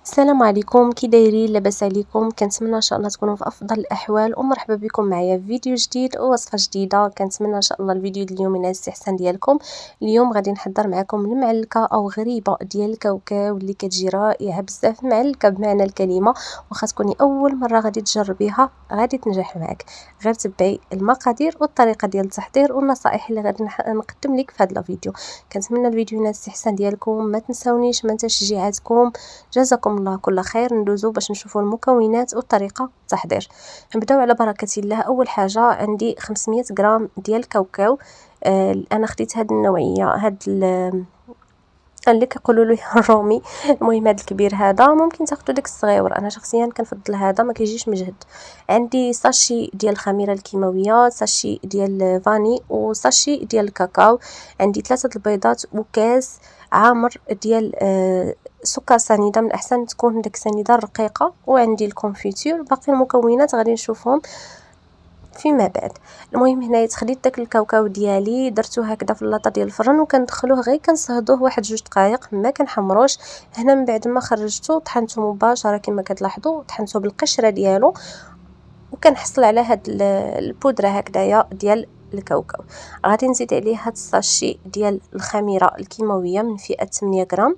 السلام عليكم، كي دايرين؟ لاباس عليكم؟ كنتمنى ان شاء الله تكونوا في افضل الاحوال، ومرحبا بكم معايا في فيديو جديد ووصفه جديده. كنتمنى ان شاء الله الفيديو ديال اليوم ينال الاستحسان ديالكم. اليوم غادي نحضر معكم المعلكه او غريبه ديال الكاوكاو اللي كتجي رائعه بزاف، معلكه بمعنى الكلمه. واخا تكوني اول مره غادي تجربيها غادي تنجح معك. غير تبعي المقادير والطريقه ديال التحضير والنصائح اللي غادي نقدم لك في هذا الفيديو. كنتمنى الفيديو ينال الاستحسان ديالكم، ما تنساونيش من تشجيعاتكم. جزاكم الله كل خير. ندوزو باش نشوفوا المكونات والطريقه التحضير. نبداو على بركه الله. اول حاجه عندي 500 غرام ديال الكاوكاو. انا خديت هاد النوعيه، اللي كيقولوا له الرومي. المهم هذا الكبير هذا، ممكن تاخذوا داك الصغيور، انا شخصيا كنفضل هذا، ما كيجيش مجهد. عندي ساشي ديال الخميره الكيماويه، ساشي ديال فاني، وساشي ديال الكاكاو. عندي 3 البيضات وكاس عامر ديال سكر سنيده، من الاحسن تكون ديك السنيده الرقيقه. وعندي الكونفيتور. باقي المكونات غادي نشوفهم فيما بعد. المهم هنايا خديت داك الكاوكاو ديالي، درتو هكذا في اللاطه ديال الفرن، وكندخلوه غير كنصهدوه واحد 2 دقائق، ما كنحمروش. هنا من بعد ما خرجته طحنته مباشره كما كتلاحظوا، طحنته بالقشره ديالو، وكنحصل على هاد البودره هكذايا ديال الكاوكاو. غادي نزيد عليه هاد الساشي ديال الخميره الكيماويه من فئه 8 غرام.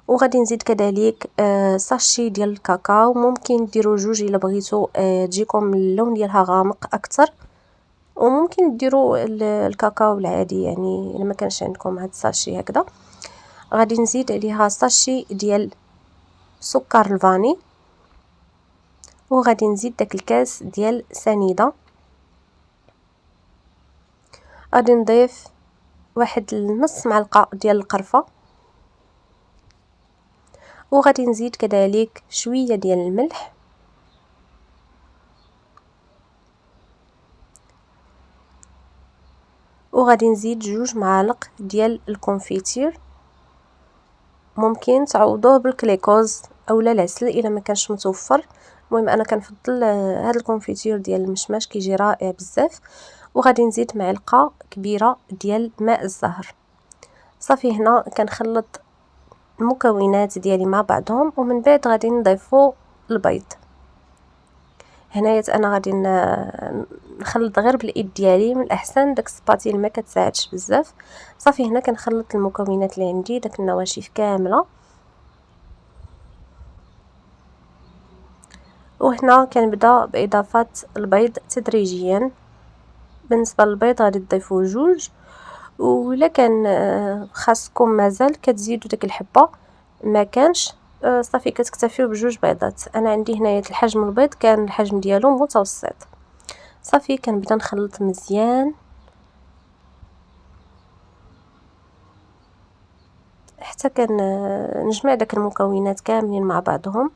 وغادي نزيد كذلك ساشي ديال الكاكاو، ممكن ديروا 2 الا بغيتوا تجيكم اللون ديالها غامق اكثر، وممكن ديروا الكاكاو العادي يعني الا ما كانش عندكم هاد الساشي هكذا. غادي نزيد عليها ساشي ديال سكر الفاني، وغادي نزيد داك الكاس ديال سنيده. غادي نضيف واحد نص معلقه ديال القرفه، وغادي نزيد كذلك شويه ديال الملح، وغادي نزيد 2 معالق ديال الكونفيتير. ممكن تعوضوه بالكليكوز اولا العسل الا ما كانش متوفر. المهم انا كنفضل هذا الكونفيتير ديال المشماش، كيجي رائع بزاف. وغادي نزيد معلقه كبيره ديال ماء الزهر. صافي هنا كنخلط المكونات ديالي مع بعضهم، ومن بعد غادي نضيفوا البيض. هنايا انا غادي نخلط غير بالايد ديالي، من الاحسن داك السباتيل ما كتساعدش بزاف. صافي هنا كنخلط المكونات اللي عندي، داك النواشف كامله. وهنا كنبدا باضافه البيض تدريجيا. بالنسبه للبيض غادي تضيفوا 2، ولا كان خاصكم مازال كتزيدوا داك الحبه، ما كانش صافي كتكتفيو ب2 بيضات. انا عندي هنايا الحجم البيض كان الحجم ديالو متوسط. صافي كنبدا نخلط مزيان حتى نجمع داك المكونات كاملين مع بعضهم.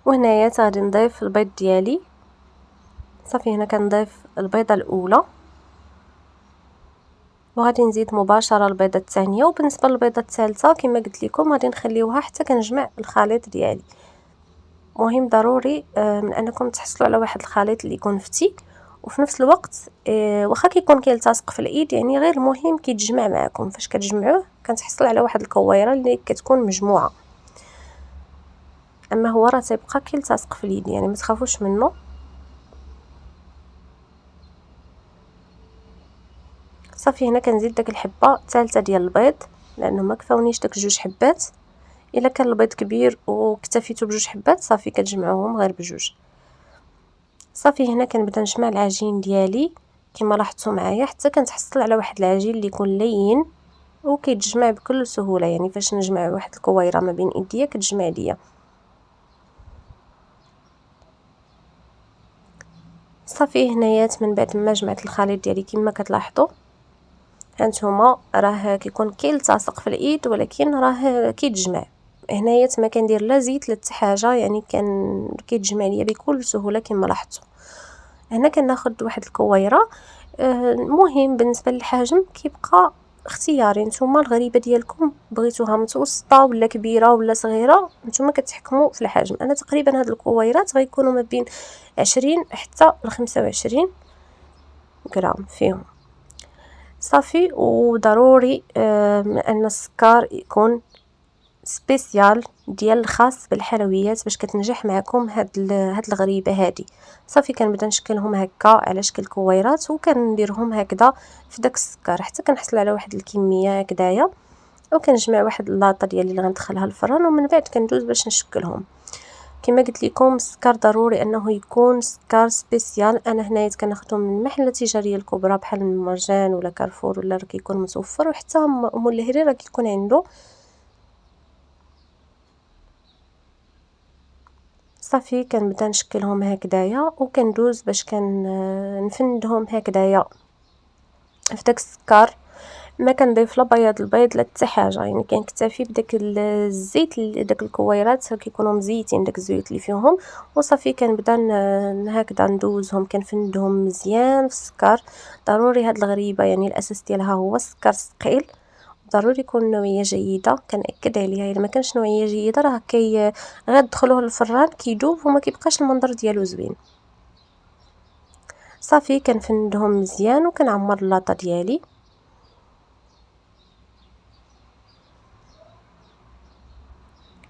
وهنايا غادي نضيف البيض ديالي. صافي هنا كنضيف البيضه الاولى، وغادي نزيد مباشره البيضه الثانيه. وبالنسبه للبيضه الثالثه كما قلت لكم غادي نخليوها حتى كنجمع الخليط ديالي. مهم ضروري من انكم تحصلوا على واحد الخليط اللي يكون فتي، وفي نفس الوقت واخا كيكون كيلتصق في الايد، يعني غير المهم كيتجمع معكم. فاش كتجمعوه كنتحصل على واحد الكويره اللي كتكون مجموعه، اما هو راه تيبقى كيلتصق في اليد، يعني ما تخافوش منه. صافي هنا كنزيد داك الحبه الثالثه ديال البيض، لانه ما كفاونيش داك 2 حبات. الا كان البيض كبير واكتفيتوا ب2 حبات صافي كتجمعوهم غير ب2. صافي هنا كنبدا نجمع العجين ديالي كما لاحظتوا معايا، حتى كنتحصل على واحد العجين اللي يكون لين وكيتجمع بكل سهوله. يعني فاش نجمع واحد الكويره ما بين ايديا كتجمع ليا. صافي هنايا من بعد ما جمعت الخليط ديالي كما كتلاحظوا، هانتوما راه كيكون كيلتصق في الايد ولكن راه كيتجمع. هنايا ما كندير لا زيت لا حتى حاجه، يعني كيتجمع ليا بكل سهوله كما لاحظتوا. هنا كناخذ واحد الكويره. المهم بالنسبه للحجم كيبقى اختياري، نتوما الغريبه ديالكم بغيتوها متوسطه ولا كبيره ولا صغيره، نتوما كتحكموا في الحجم. انا تقريبا هاد الكويرات غيكونوا ما بين 20 حتى ل 25 غرام فيهم. صافي. وضروري ان السكر يكون سبيسيال ديال الخاص بالحلويات باش كتنجح معكم هاد الغريبه هادي. صافي كنبدا نشكلهم هكا على شكل كويرات وكنديرهم هكذا في داك السكر حتى كنحصل على واحد الكميه هكذايا، وكنجمع واحد اللاطه ديالي اللي غندخلها الفران، ومن بعد كندوز باش نشكلهم. كما قلت لكم السكر ضروري انه يكون سكر سبيسيال. انا هنايا كناخذهم من المحلات التجاريه الكبرى بحال مرجان ولا كارفور ولا راه كيكون متوفر، وحتى ام الهري راه كيكون عنده. صافي كنبدا نشكلهم هكذايا وكندوز باش نفندهم هكذايا في داك السكر. ما كنضيف لا بياض البيض لا حتى حاجه، يعني كنكتفي بداك الزيت اللي داك الكويرات كيكونوا مزيتين داك الزيوت اللي فيهم. وصافي كنبدا هكذا ندوزهم كنفندهم مزيان في السكر. ضروري هاد الغريبه يعني الاساس ديالها هو السكر الثقيل، ضروري يكون نوعيه جيده. كنأكد عليها الا ما كانش نوعيه جيده راه غتدخلوه للفران كيدوب وما كيبقاش المنظر ديالو زوين. صافي كنفندهم مزيان وكنعمر اللاطه ديالي.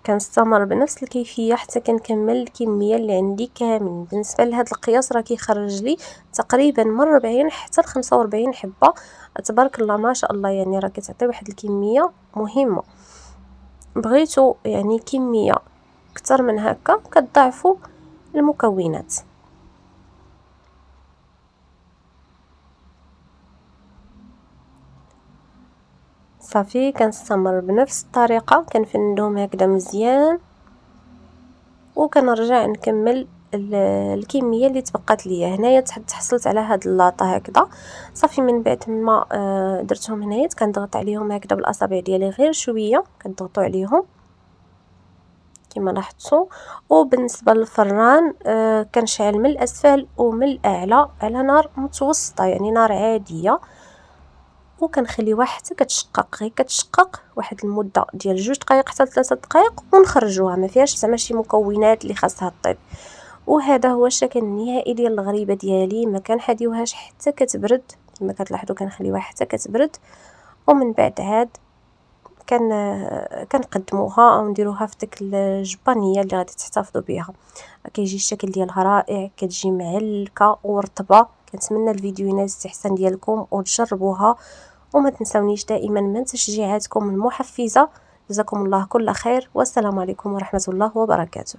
كنستمر بنفس الكيفيه حتى كنكمل الكميه اللي عندي كامل. بالنسبه لهاد القياس راه كيخرج لي تقريبا من 40 حتى ل 45 حبه. تبارك الله ما شاء الله، يعني راه كتعطي واحد الكميه مهمه. بغيتو يعني كميه اكثر من هكا كتضاعفوا المكونات. صافي كنستمر بنفس الطريقه كنفندهم هكذا مزيان وكنرجع نكمل الكميه اللي تبقات ليا هنايا. تحصلت على هاد اللاطه هكذا. صافي من بعد ما درتهم هنايا كنضغط عليهم هكذا بالاصابع ديالي غير شويه، كنضغطوا عليهم كما لاحظتوا. وبالنسبه للفران كنشعل من الاسفل ومن الاعلى على نار متوسطه، يعني نار عاديه، وكنخليوها حتى كتشقق. غير كتشقق واحد المده ديال 2 دقائق حتى 3 دقائق ونخرجوها. ما فيهاش زعما شي مكونات اللي خاصها طيب. وهذا هو الشكل النهائي ديال الغريبه ديالي. ما كنحديوهاش حتى كتبرد كما كتلاحظوا، كنخليوها حتى كتبرد ومن بعد عاد كنقدموها او نديروها في ديك الجبانيه اللي غادي تحتفظوا بها. كيجي الشكل ديالها رائع، كتجي معلكه ورطبه. كنتمنى الفيديو ينال الاستحسان ديالكم وتجربوها، وما تنسونيش دائما من تشجيعاتكم المحفزه. جزاكم الله كل خير، والسلام عليكم ورحمه الله وبركاته.